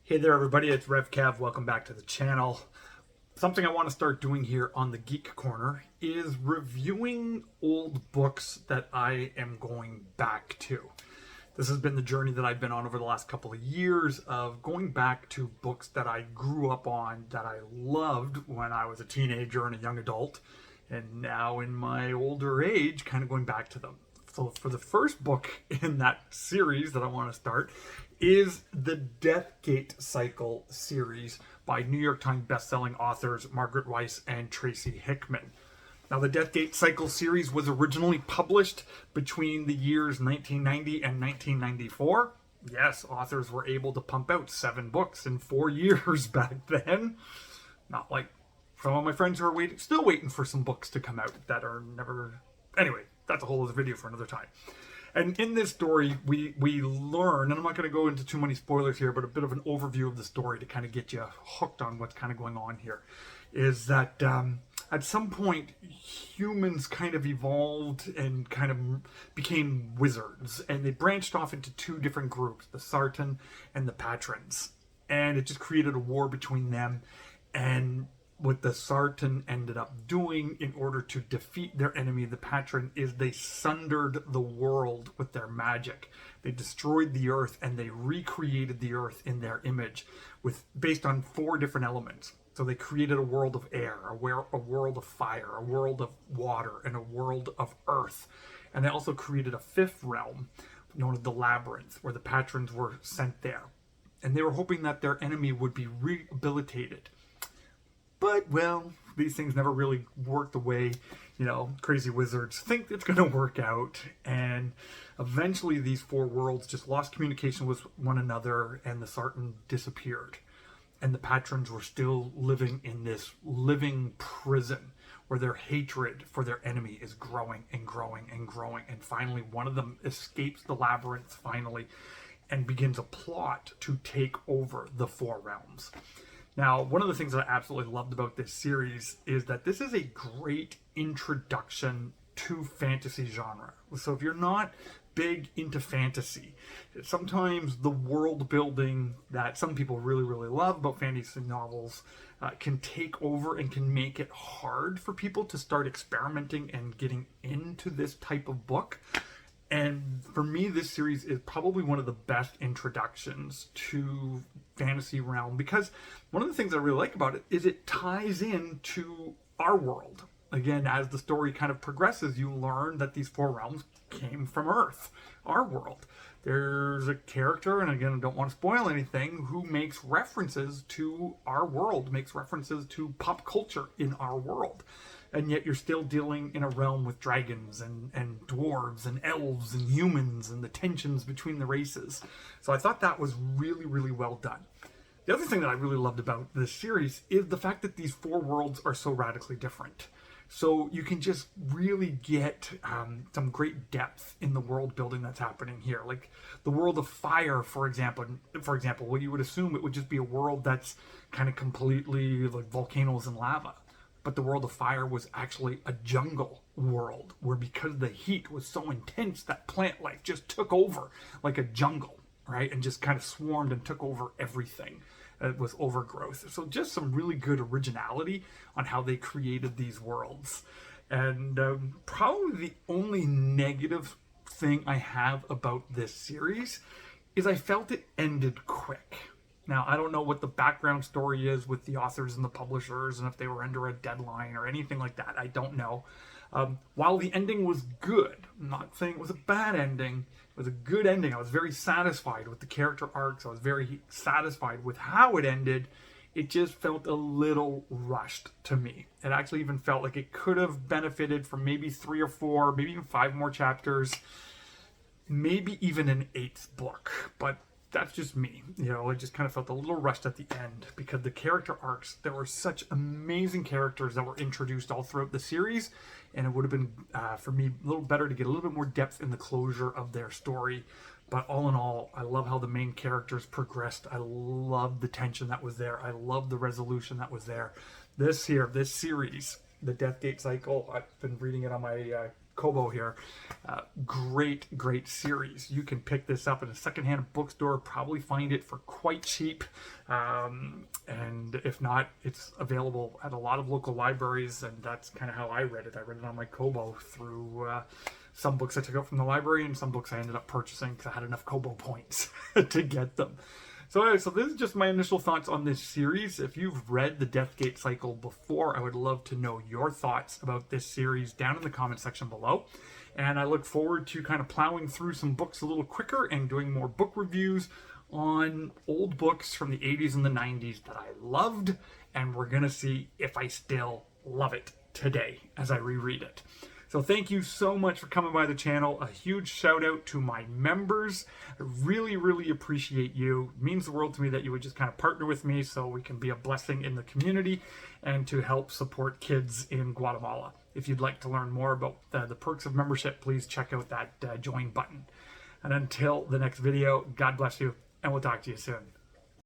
Hey there everybody, it's RevCav. Welcome back to the channel. Something I want to start doing here on the Geek Corner is reviewing old books that I am going back to. This has been the journey that I've been on over the last couple of years of going back to books that I grew up on, that I loved when I was a teenager and a young adult, and now in my older age, kind of going back to them. So for the first book in that series that I want to start is the Deathgate Cycle series by New York Times bestselling authors Margaret Weis and Tracy Hickman. Now, the Deathgate Cycle series was originally published between the years 1990 and 1994. Yes, authors were able to pump out 7 books in 4 years back then. Not like some of my friends who are still waiting for some books to come out that are never... Anyway, that's a whole other video for another time. And in this story, we learn, and I'm not going to go into too many spoilers here, but a bit of an overview of the story to kind of get you hooked on what's kind of going on here, is that at some point, humans kind of evolved and kind of became wizards, and they branched off into 2 different groups, the Sartan and the Patrons. And it just created a war between them, and what the Sartan ended up doing in order to defeat their enemy, the Patron, is they sundered the world with their magic. They destroyed the earth and they recreated the earth in their image based on 4 different elements. So they created a world of air, a world of fire, a world of water, and a world of earth. And they also created a 5th realm known as the Labyrinth, where the Patrons were sent there. And they were hoping that their enemy would be rehabilitated. But, well, these things never really work the way, crazy wizards think it's going to work out. And eventually these 4 worlds just lost communication with one another, and the Sartan disappeared. And the Patrons were still living in this living prison where their hatred for their enemy is growing and growing and growing. And finally, one of them escapes the labyrinth finally and begins a plot to take over the 4 realms. Now, one of the things that I absolutely loved about this series is that this is a great introduction to fantasy genre. So if you're not big into fantasy, sometimes the world building that some people really, really love about fantasy novels can take over and can make it hard for people to start experimenting and getting into this type of book. And for me, this series is probably one of the best introductions to fantasy realm, because one of the things I really like about it is it ties into our world. Again, as the story kind of progresses, you learn that these 4 realms came from Earth, our world. There's a character, and again, I don't want to spoil anything, who makes references to our world, makes references to pop culture in our world. And yet you're still dealing in a realm with dragons and dwarves and elves and humans and the tensions between the races. So I thought that was really, really well done. The other thing that I really loved about this series is the fact that these 4 worlds are so radically different. So you can just really get some great depth in the world building that's happening here. Like the world of fire, for example, well, you would assume it would just be a world that's kind of completely like volcanoes and lava. But the world of fire was actually a jungle world where, because the heat was so intense, that plant life just took over like a jungle, right? And just kind of swarmed and took over everything. It was overgrowth. So just some really good originality on how they created these worlds. And probably the only negative thing I have about this series is I felt it ended quick. Now, I don't know what the background story is with the authors and the publishers, and if they were under a deadline or anything like that. I don't know. While the ending was good, I'm not saying it was a bad ending, it was a good ending. I was very satisfied with the character arcs. I was very satisfied with how it ended. It just felt a little rushed to me. It actually even felt like it could have benefited from maybe 3 or 4, maybe even 5 more chapters, maybe even an 8th book. But that's just me. It just kind of felt a little rushed at the end, because the character arcs, there were such amazing characters that were introduced all throughout the series, and it would have been, for me, a little better to get a little bit more depth in the closure of their story. But all in all, I love how the main characters progressed. I love the tension that was there. I love the resolution that was there. This series, the Deathgate Cycle, I've been reading it on my Kobo here. Great series. You can pick this up in a secondhand bookstore, probably find it for quite cheap. And if not, it's available at a lot of local libraries, and that's kind of how I read it. I read it on my Kobo through some books I took out from the library and some books I ended up purchasing because I had enough Kobo points to get them. So anyway, so this is just my initial thoughts on this series. If you've read the Deathgate Cycle before, I would love to know your thoughts about this series down in the comment section below. And I look forward to kind of plowing through some books a little quicker and doing more book reviews on old books from the 80s and the 90s that I loved. And we're going to see if I still love it today as I reread it. So thank you so much for coming by the channel. A huge shout out to my members. I really appreciate you. It means the world to me that you would just kind of partner with me so we can be a blessing in the community and to help support kids in Guatemala. If you'd like to learn more about the perks of membership, please check out that join button. And until the next video, God bless you, and we'll talk to you soon.